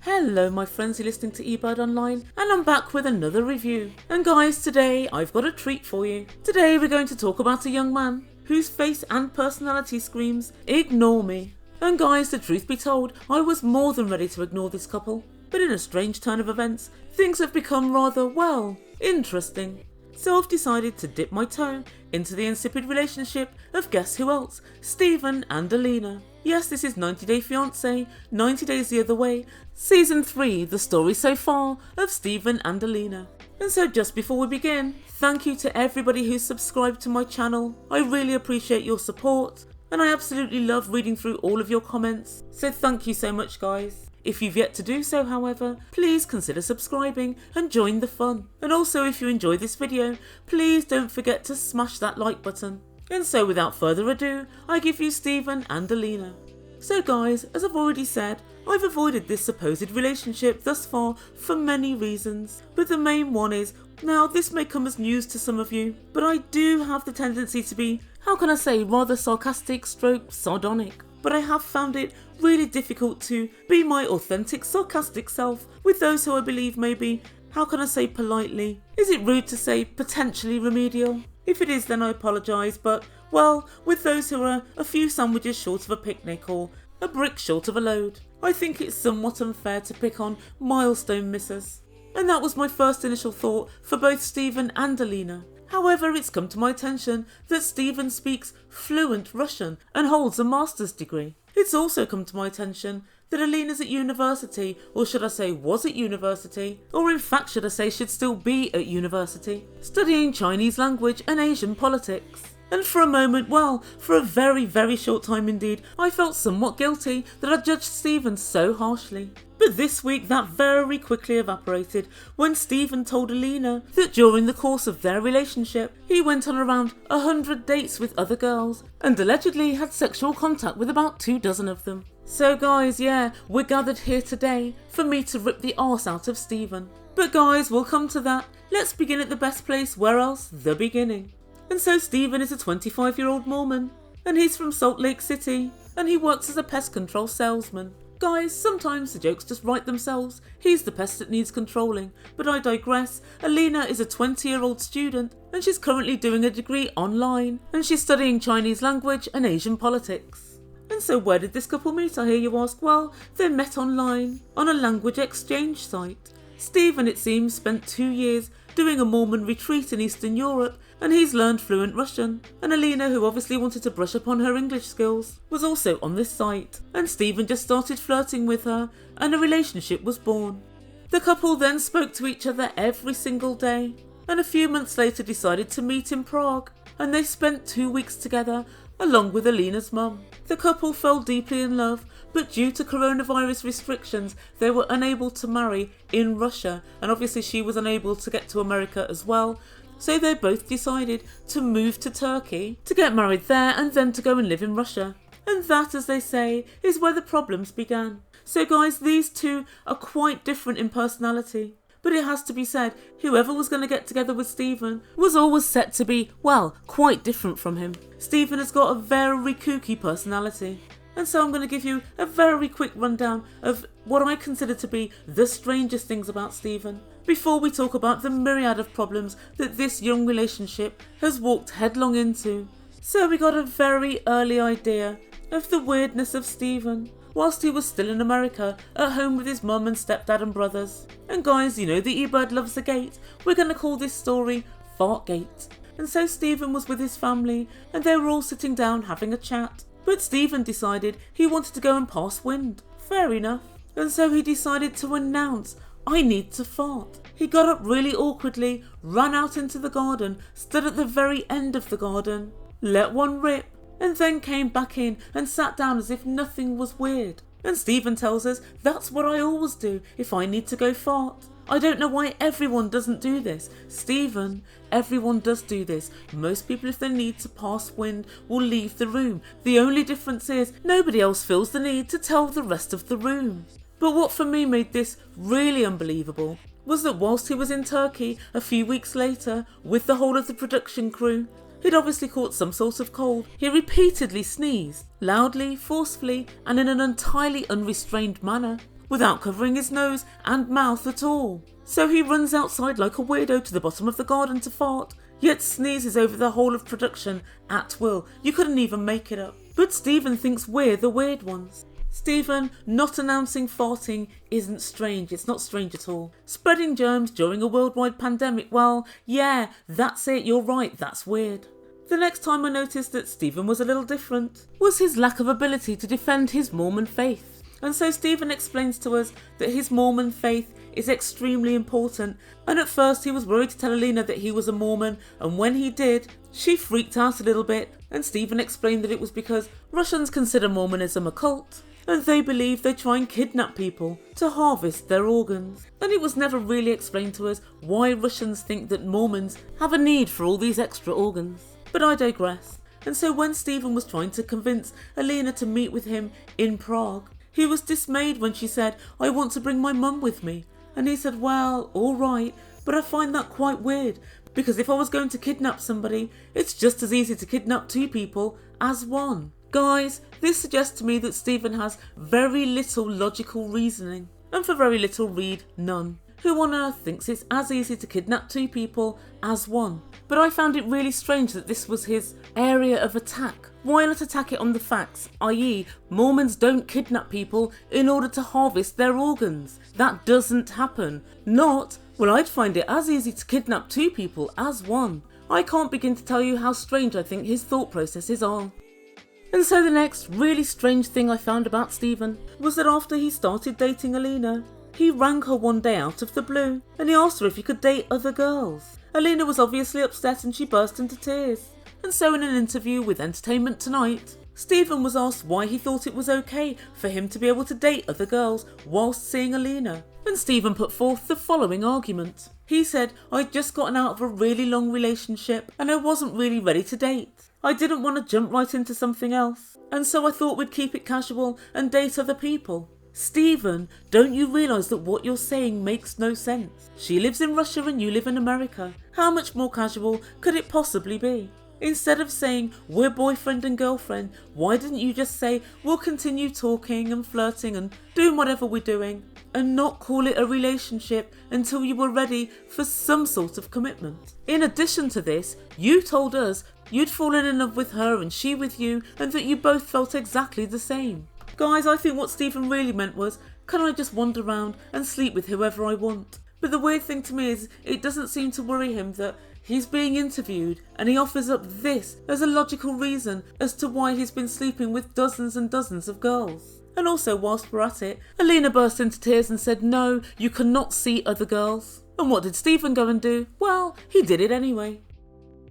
Hello my friends, you're listening to Ebird Online and I'm back with another review. And guys, today I've got a treat for you. Today we're going to talk about a young man whose face and personality screams, ignore me. And guys, the truth be told, I was more than ready to ignore this couple. But in a strange turn of events, things have become rather, well, interesting. So I've decided to dip my toe into the insipid relationship of guess who else, Steven and Alina. Yes, this is 90 Day Fiance, 90 Days the Other Way, Season 3, the story so far of Steven and Alina. And so just before we begin, thank you to everybody who's subscribed to my channel. I really appreciate your support and I absolutely love reading through all of your comments. So thank you so much guys. If you've yet to do so, however, please consider subscribing and join the fun. And also if you enjoy this video, please don't forget to smash that like button. And so without further ado, I give you Steven and Alina. So guys, as I've already said, I've avoided this supposed relationship thus far for many reasons. But the main one is, now this may come as news to some of you, but I do have the tendency to be, how can I say, rather sarcastic stroke sardonic. But I have found it really difficult to be my authentic sarcastic self with those who I believe may be, how can I say politely, is it rude to say potentially remedial? If it is, then I apologise, but, well, with those who are a few sandwiches short of a picnic or a brick short of a load, I think it's somewhat unfair to pick on milestone missers. And that was my first initial thought for both Steven and Alina. However, it's come to my attention that Steven speaks fluent Russian and holds a master's degree. It's also come to my attention that Alina's at university, or should I say was at university, or in fact should I say should still be at university, studying Chinese language and Asian politics. And for a moment, well, for a very, very short time indeed, I felt somewhat guilty that I judged Steven so harshly. But this week that very quickly evaporated when Steven told Alina that during the course of their relationship, he went on around 100 dates with other girls and allegedly had sexual contact with about 24 of them. So guys, yeah, we're gathered here today for me to rip the arse out of Steven. But guys, we'll come to that. Let's begin at the best place, where else? The beginning. And so Steven is a 25-year-old Mormon, and he's from Salt Lake City, and he works as a pest control salesman. Guys, sometimes the jokes just write themselves. He's the pest that needs controlling, but I digress. Alina is a 20-year-old student, and she's currently doing a degree online, and she's studying Chinese language and Asian politics. And so where did this couple meet, I hear you ask? Well, they met online, on a language exchange site. Steven, it seems, spent 2 years doing a Mormon retreat in Eastern Europe, and he's learned fluent Russian. And Alina, who obviously wanted to brush up on her English skills, was also on this site. And Steven just started flirting with her, and a relationship was born. The couple then spoke to each other every single day, and a few months later decided to meet in Prague, and they spent 2 weeks together, along with Alina's mum. The couple fell deeply in love, but due to coronavirus restrictions, they were unable to marry in Russia, and obviously she was unable to get to America as well. So they both decided to move to Turkey, to get married there and then to go and live in Russia. And that, as they say, is where the problems began. So guys, these two are quite different in personality. But it has to be said, whoever was going to get together with Steven was always set to be, well, quite different from him. Steven has got a very kooky personality. And so I'm going to give you a very quick rundown of what I consider to be the strangest things about Steven, before we talk about the myriad of problems that this young relationship has walked headlong into. So we got a very early idea of the weirdness of Steven, whilst he was still in America, at home with his mum and stepdad and brothers. And guys, you know the Ebird loves the gate, we're going to call this story Fartgate. And so Steven was with his family, and they were all sitting down having a chat. But Steven decided he wanted to go and pass wind. Fair enough. And so he decided to announce, I need to fart. He got up really awkwardly, ran out into the garden, stood at the very end of the garden, let one rip, and then came back in and sat down as if nothing was weird. And Steven tells us that's what I always do if I need to go fart. I don't know why everyone doesn't do this. Steven, everyone does do this. Most people, if they need to pass wind, will leave the room. The only difference is nobody else feels the need to tell the rest of the room. But what for me made this really unbelievable was that whilst he was in Turkey a few weeks later with the whole of the production crew, he'd obviously caught some sort of cold. He repeatedly sneezed, loudly, forcefully, and in an entirely unrestrained manner. without covering his nose and mouth at all. So he runs outside like a weirdo to the bottom of the garden to fart, yet sneezes over the whole of production at will. You couldn't even make it up. But Steven thinks we're the weird ones. Steven not announcing farting isn't strange. It's not strange at all. Spreading germs during a worldwide pandemic, well, yeah, that's it. You're right. That's weird. The next time I noticed that Steven was a little different was his lack of ability to defend his Mormon faith. And so Steven explains to us that his Mormon faith is extremely important, and at first he was worried to tell Alina that he was a Mormon, and when he did, she freaked out a little bit, and Steven explained that it was because Russians consider Mormonism a cult, and they believe they try and kidnap people to harvest their organs. And it was never really explained to us why Russians think that Mormons have a need for all these extra organs. But I digress. And so when Steven was trying to convince Alina to meet with him in Prague, he was dismayed when she said, "I want to bring my mum with me." And he said, "Well, all right, but I find that quite weird, because if I was going to kidnap somebody, it's just as easy to kidnap two people as one." Guys, this suggests to me that Steven has very little logical reasoning, and for very little read, none. Who on earth thinks it's as easy to kidnap two people as one? But I found it really strange that this was his area of attack. Why not attack it on the facts, i.e. Mormons don't kidnap people in order to harvest their organs? That doesn't happen. Not, well, I'd find it as easy to kidnap two people as one. I can't begin to tell you how strange I think his thought processes are. And so the next really strange thing I found about Steven was that after he started dating Alina, he rang her one day out of the blue and he asked her if he could date other girls. Alina was obviously upset and she burst into tears. And so in an interview with Entertainment Tonight, Steven was asked why he thought it was okay for him to be able to date other girls whilst seeing Alina. And Steven put forth the following argument. He said, "I'd just gotten out of a really long relationship and I wasn't really ready to date. I didn't want to jump right into something else. And so I thought we'd keep it casual and date other people." Steven, don't you realise that what you're saying makes no sense? She lives in Russia and you live in America. How much more casual could it possibly be? Instead of saying we're boyfriend and girlfriend, why didn't you just say we'll continue talking and flirting and doing whatever we're doing and not call it a relationship until you were ready for some sort of commitment? In addition to this, you told us you'd fallen in love with her and she with you and that you both felt exactly the same. Guys, I think what Steven really meant was, can I just wander around and sleep with whoever I want? But the weird thing to me is it doesn't seem to worry him that he's being interviewed and he offers up this as a logical reason as to why he's been sleeping with dozens and dozens of girls. And also, whilst we're at it, Alina burst into tears and said, "No, you cannot see other girls." And what did Steven go and do? Well, he did it anyway.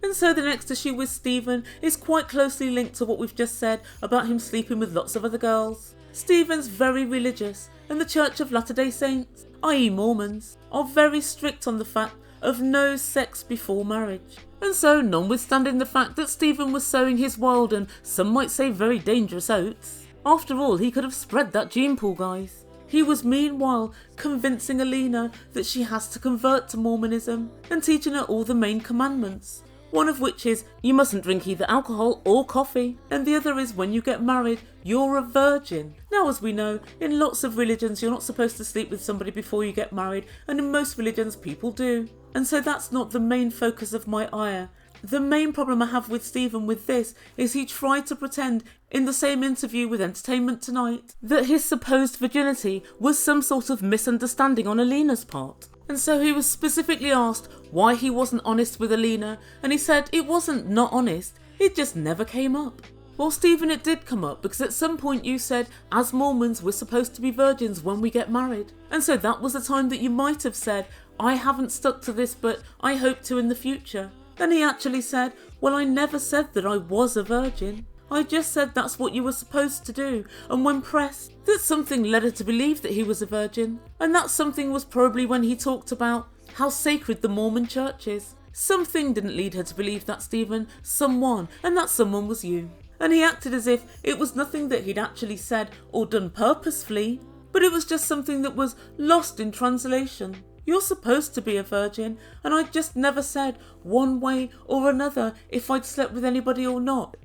And so the next issue with Steven is quite closely linked to what we've just said about him sleeping with lots of other girls. Steven's very religious, and the Church of Latter-day Saints, i.e. Mormons, are very strict on the fact of no sex before marriage. And so, notwithstanding the fact that Steven was sowing his wild and some might say very dangerous oats, after all, he could have spread that gene pool, guys. He was meanwhile convincing Alina that she has to convert to Mormonism and teaching her all the main commandments. One of which is, you mustn't drink either alcohol or coffee, and the other is when you get married, you're a virgin. Now, as we know, in lots of religions you're not supposed to sleep with somebody before you get married, and in most religions people do. And so that's not the main focus of my ire. The main problem I have with Steven with this is he tried to pretend in the same interview with Entertainment Tonight that his supposed virginity was some sort of misunderstanding on Alina's part. And so he was specifically asked why he wasn't honest with Alina, and he said it wasn't not honest, it just never came up. Well, Steven, it did come up, because at some point you said, as Mormons, we're supposed to be virgins when we get married. And so that was the time that you might have said, I haven't stuck to this, but I hope to in the future. Then he actually said, well, I never said that I was a virgin. I just said that's what you were supposed to do, and when pressed, that something led her to believe that he was a virgin. And that something was probably when he talked about how sacred the Mormon church is. Something didn't lead her to believe that, Steven. Someone, and that someone was you. And he acted as if it was nothing that he'd actually said or done purposefully, but it was just something that was lost in translation. You're supposed to be a virgin, and I just never said one way or another if I'd slept with anybody or not.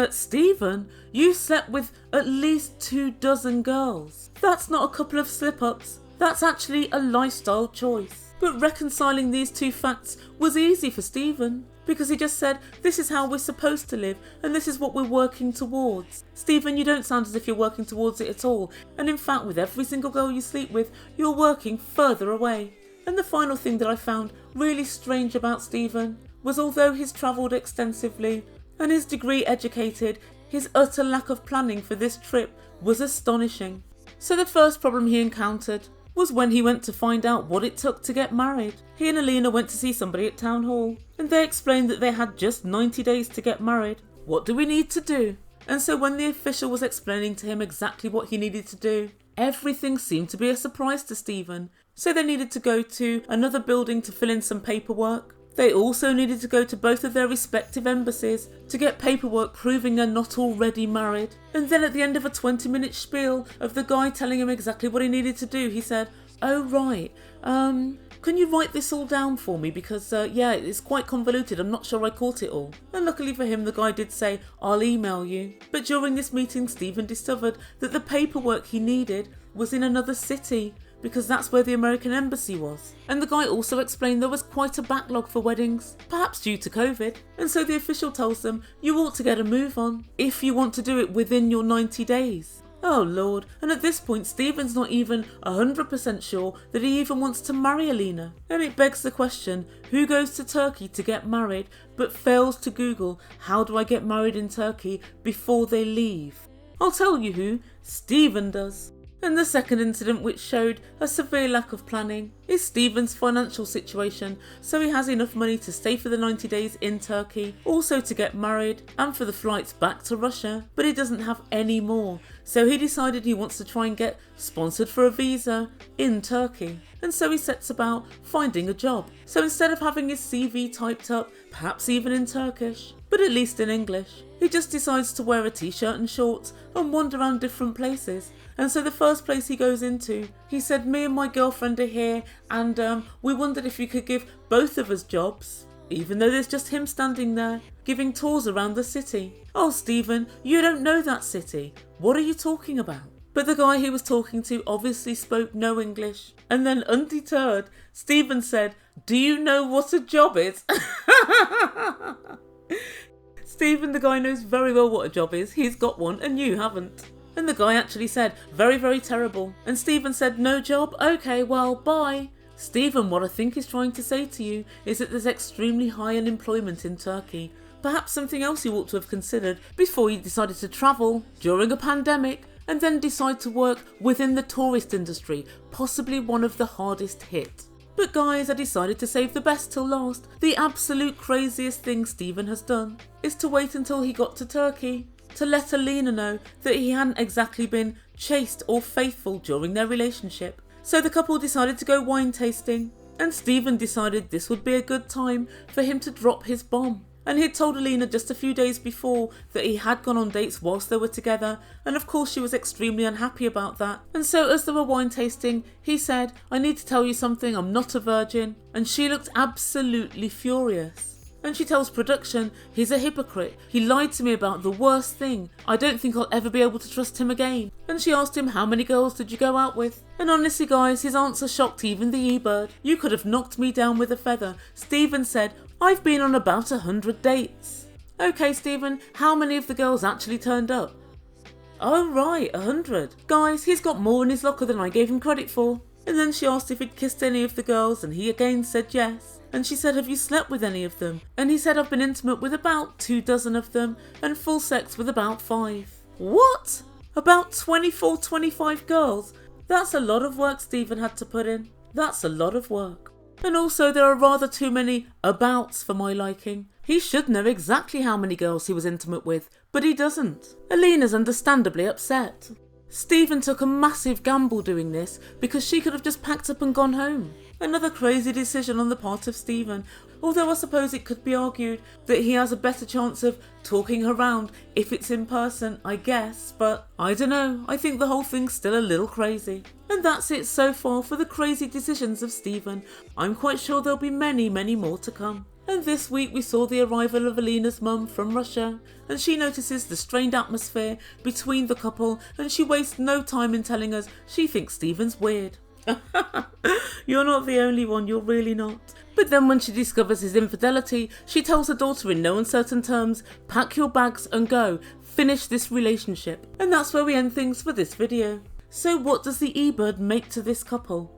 Steven, you slept with at least 24 girls. That's not a couple of slip-ups. That's actually a lifestyle choice. But reconciling these two facts was easy for Steven, because he just said, this is how we're supposed to live, and this is what we're working towards. Steven, you don't sound as if you're working towards it at all, and in fact with every single girl you sleep with, you're working further away. And the final thing that I found really strange about Steven was, although he's travelled extensively and is degree educated, his utter lack of planning for this trip was astonishing. So the first problem he encountered was when he went to find out what it took to get married. He and Alina went to see somebody at town hall, and they explained that they had just 90 days to get married. What do we need to do? And so when the official was explaining to him exactly what he needed to do, everything seemed to be a surprise to Steven. So they needed to go to another building to fill in some paperwork. They also needed to go to both of their respective embassies to get paperwork proving they're not already married. And then at the end of a 20-minute spiel of the guy telling him exactly what he needed to do, he said, "Oh right, can you write this all down for me, because yeah, it's quite convoluted, I'm not sure I caught it all." And luckily for him, the guy did say, "I'll email you." But during this meeting, Steven discovered that the paperwork he needed was in another city, because that's where the American embassy was. And the guy also explained there was quite a backlog for weddings, perhaps due to COVID. And so the official tells them, you ought to get a move on if you want to do it within your 90 days. Oh Lord, and at this point Steven's not even 100% sure that he even wants to marry Alina. And it begs the question, who goes to Turkey to get married but fails to Google, how do I get married in Turkey before they leave? I'll tell you who, Steven does. And the second incident, which showed a severe lack of planning, is Steven's financial situation. So he has enough money to stay for the 90 days in Turkey, also to get married and for the flights back to Russia, but he doesn't have any more. So he decided he wants to try and get sponsored for a visa in Turkey. And so he sets about finding a job. So instead of having his CV typed up, perhaps even in Turkish, but at least in English, he just decides to wear a t-shirt and shorts and wander around different places. And so the first place he goes into, he said, "Me and my girlfriend are here, and we wondered if you could give both of us jobs," even though there's just him standing there, giving tours around the city. "Oh, Steven, you don't know that city. What are you talking about?" But the guy he was talking to obviously spoke no English. And then, undeterred, Steven said, "Do you know what a job is?" Steven, the guy, knows very well what a job is. He's got one and you haven't. And the guy actually said, "Very, very terrible." And Steven said, "No job? Okay, well, bye." Steven, what I think he's trying to say to you is that there's extremely high unemployment in Turkey. Perhaps something else you ought to have considered before you decided to travel during a pandemic and then decide to work within the tourist industry, possibly one of the hardest hit. But guys, I decided to save the best till last. The absolute craziest thing Steven has done is to wait until he got to Turkey to let Alina know that he hadn't exactly been chaste or faithful during their relationship. So the couple decided to go wine tasting, and Steven decided this would be a good time for him to drop his bomb. And he'd told Alina just a few days before that he had gone on dates whilst they were together, and of course she was extremely unhappy about that. And so as they were wine tasting, he said, "I need to tell you something, I'm not a virgin." And she looked absolutely furious. And she tells production, "He's a hypocrite. He lied to me about the worst thing. I don't think I'll ever be able to trust him again." And she asked him, "How many girls did you go out with?" And honestly guys, his answer shocked even the Ebird. "You could have knocked me down with a feather." Steven said, "I've been on about 100 dates." "Okay Steven, how many of the girls actually turned up?" "Oh right, 100. Guys, he's got more in his locker than I gave him credit for." And then she asked if he'd kissed any of the girls, and he again said yes. And she said, "Have you slept with any of them?" And he said, "I've been intimate with about 24 of them and full sex with about 5. What? About 24, 25 girls? That's a lot of work Steven had to put in. That's a lot of work. And also there are rather too many abouts for my liking. He should know exactly how many girls he was intimate with, but he doesn't. Alina's understandably upset. Steven took a massive gamble doing this because she could have just packed up and gone home. Another crazy decision on the part of Steven, although I suppose it could be argued that he has a better chance of talking her round if it's in person, I guess, but I don't know, I think the whole thing's still a little crazy. And that's it so far for the crazy decisions of Steven. I'm quite sure there'll be many, many more to come. And this week we saw the arrival of Alina's mum from Russia, and she notices the strained atmosphere between the couple, and she wastes no time in telling us she thinks Steven's weird. You're not the only one, you're really not. But then when she discovers his infidelity, she tells her daughter in no uncertain terms, pack your bags and go, finish this relationship. And that's where we end things for this video. So what does the Ebird make to this couple?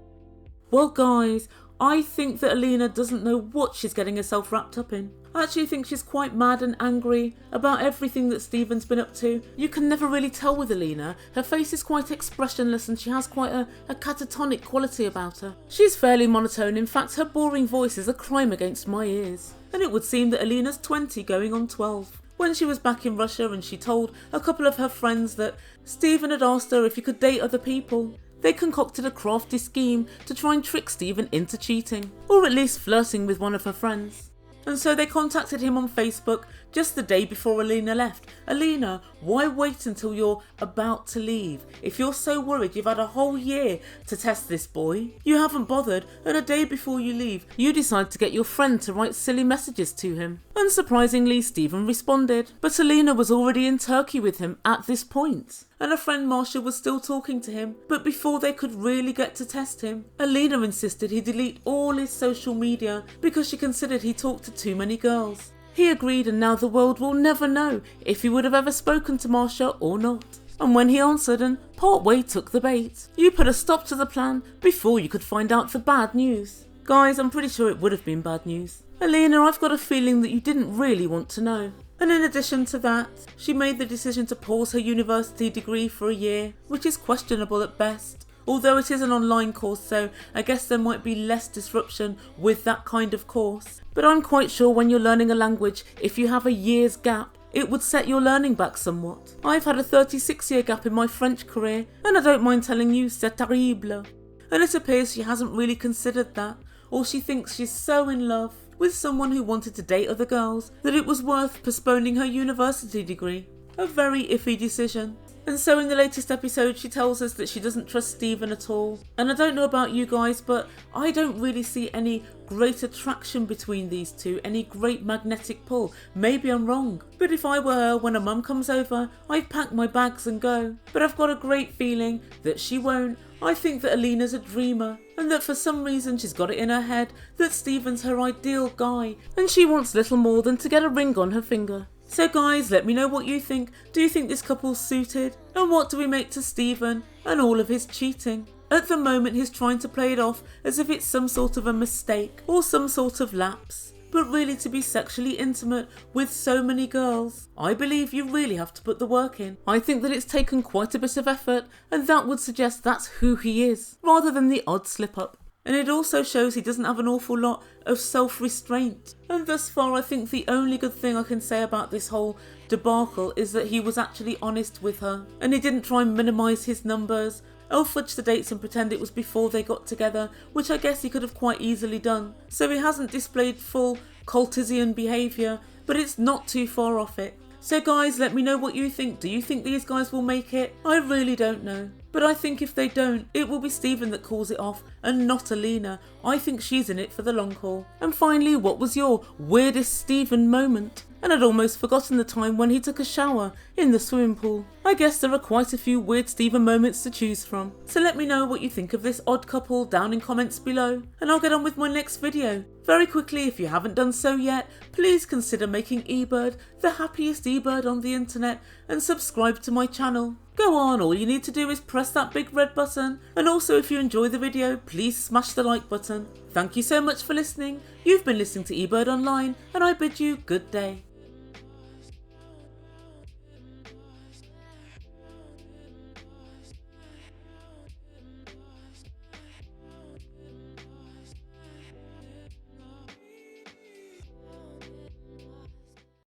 Well guys, I think that Alina doesn't know what she's getting herself wrapped up in. I actually think she's quite mad and angry about everything that Steven's been up to. You can never really tell with Alina. Her face is quite expressionless and she has quite a catatonic quality about her. She's fairly monotone, in fact her boring voice is a crime against my ears. And it would seem that Alina's 20 going on 12. When she was back in Russia and she told a couple of her friends that Steven had asked her if he could date other people, they concocted a crafty scheme to try and trick Steven into cheating, or at least flirting with one of her friends. And so they contacted him on Facebook just the day before Alina left. Alina, why wait until you're about to leave? If you're so worried you've had a whole year to test this boy, you haven't bothered, and a day before you leave, you decide to get your friend to write silly messages to him. Unsurprisingly, Steven responded, but Alina was already in Turkey with him at this point. And her friend Marsha was still talking to him, but before they could really get to test him, Alina insisted he delete all his social media because she considered he talked to too many girls. He agreed, and now the world will never know if he would have ever spoken to Marsha or not. And when he answered and partway took the bait, you put a stop to the plan before you could find out the bad news. Guys, I'm pretty sure it would have been bad news. Alina, I've got a feeling that you didn't really want to know. And in addition to that, she made the decision to pause her university degree for a year, which is questionable at best. Although it is an online course, so I guess there might be less disruption with that kind of course. But I'm quite sure when you're learning a language, if you have a year's gap, it would set your learning back somewhat. I've had a 36-year gap in my French career, and I don't mind telling you, c'est terrible. And it appears she hasn't really considered that, or she thinks she's so in love with someone who wanted to date other girls that it was worth postponing her university degree. A very iffy decision. And so in the latest episode she tells us that she doesn't trust Steven at all. And I don't know about you guys, but I don't really see any great attraction between these two, any great magnetic pull. Maybe I'm wrong, but if I were her, when her mum comes over, I'd pack my bags and go. But I've got a great feeling that she won't. I think that Alina's a dreamer, and that for some reason she's got it in her head that Steven's her ideal guy, and she wants little more than to get a ring on her finger. So guys, let me know what you think. Do you think this couple's suited? And what do we make to Steven and all of his cheating? At the moment he's trying to play it off as if it's some sort of a mistake or some sort of lapse. But really, to be sexually intimate with so many girls, I believe you really have to put the work in. I think that it's taken quite a bit of effort, and that would suggest that's who he is, rather than the odd slip up. And it also shows he doesn't have an awful lot of self-restraint. And thus far, I think the only good thing I can say about this whole debacle is that he was actually honest with her, and he didn't try and minimise his numbers, or fudge the dates and pretend it was before they got together, which I guess he could have quite easily done. So he hasn't displayed full cultizian behaviour, but it's not too far off it. So guys, let me know what you think. Do you think these guys will make it? I really don't know. But I think if they don't, it will be Steven that calls it off and not Alina. I think she's in it for the long haul. And finally, what was your weirdest Steven moment? And I'd almost forgotten the time when he took a shower in the swimming pool. I guess there are quite a few weird Steven moments to choose from. So let me know what you think of this odd couple down in comments below, and I'll get on with my next video. Very quickly, if you haven't done so yet, please consider making Ebird the happiest Ebird on the internet and subscribe to my channel. Go on, all you need to do is press that big red button, and also if you enjoy the video, please smash the like button. Thank you so much for listening. You've been listening to Ebird Online, and I bid you good day.